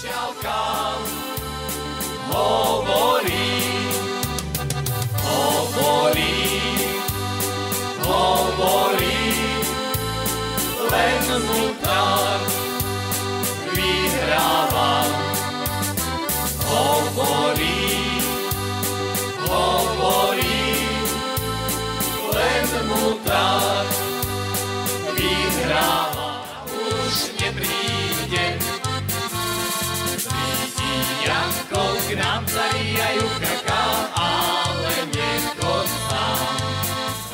Šialka hovorí, len mutár vyhráva. Hovorí, len mutár vyhráva. Už nepríde, prídi Janko, k nám zavíjajú kaká, ale nechod sám.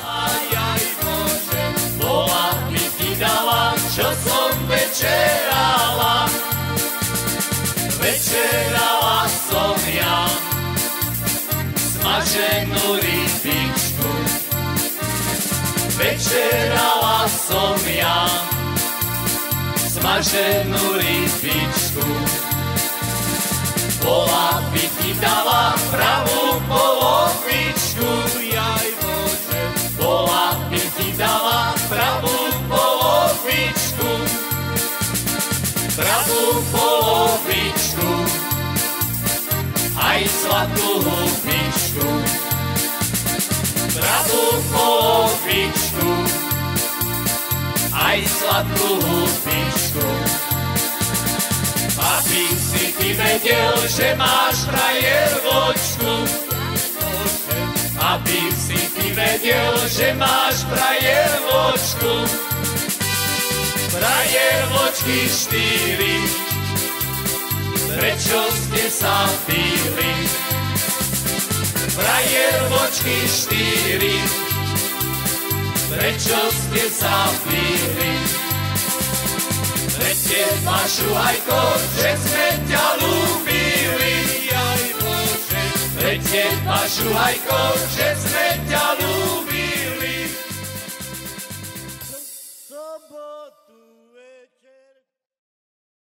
Ajaj Bože, bola by ti dala, čo som večerala. Večerala som ja smaženú rybičku. Večerala som ja smaženú rybičku. Bola by ti dala pravú polovičku. Jaj Bože, bola by ti dala pravú polovičku. Pravú polovičku, aj zlatú hubičku. Pravú polovičku, aj zlatú hubičku. Aby si ty vedel, že máš frajervočku. Aby si ty vedel, že máš frajervočku. Frajervočky 4, prečo ste sa bili? Frajervočky 4, prečo ste sa bili? Pre teba, Šuhajko, že sme ťa ľúbili. Jaj Bože, pre teba, Šuhajko, že sme ťa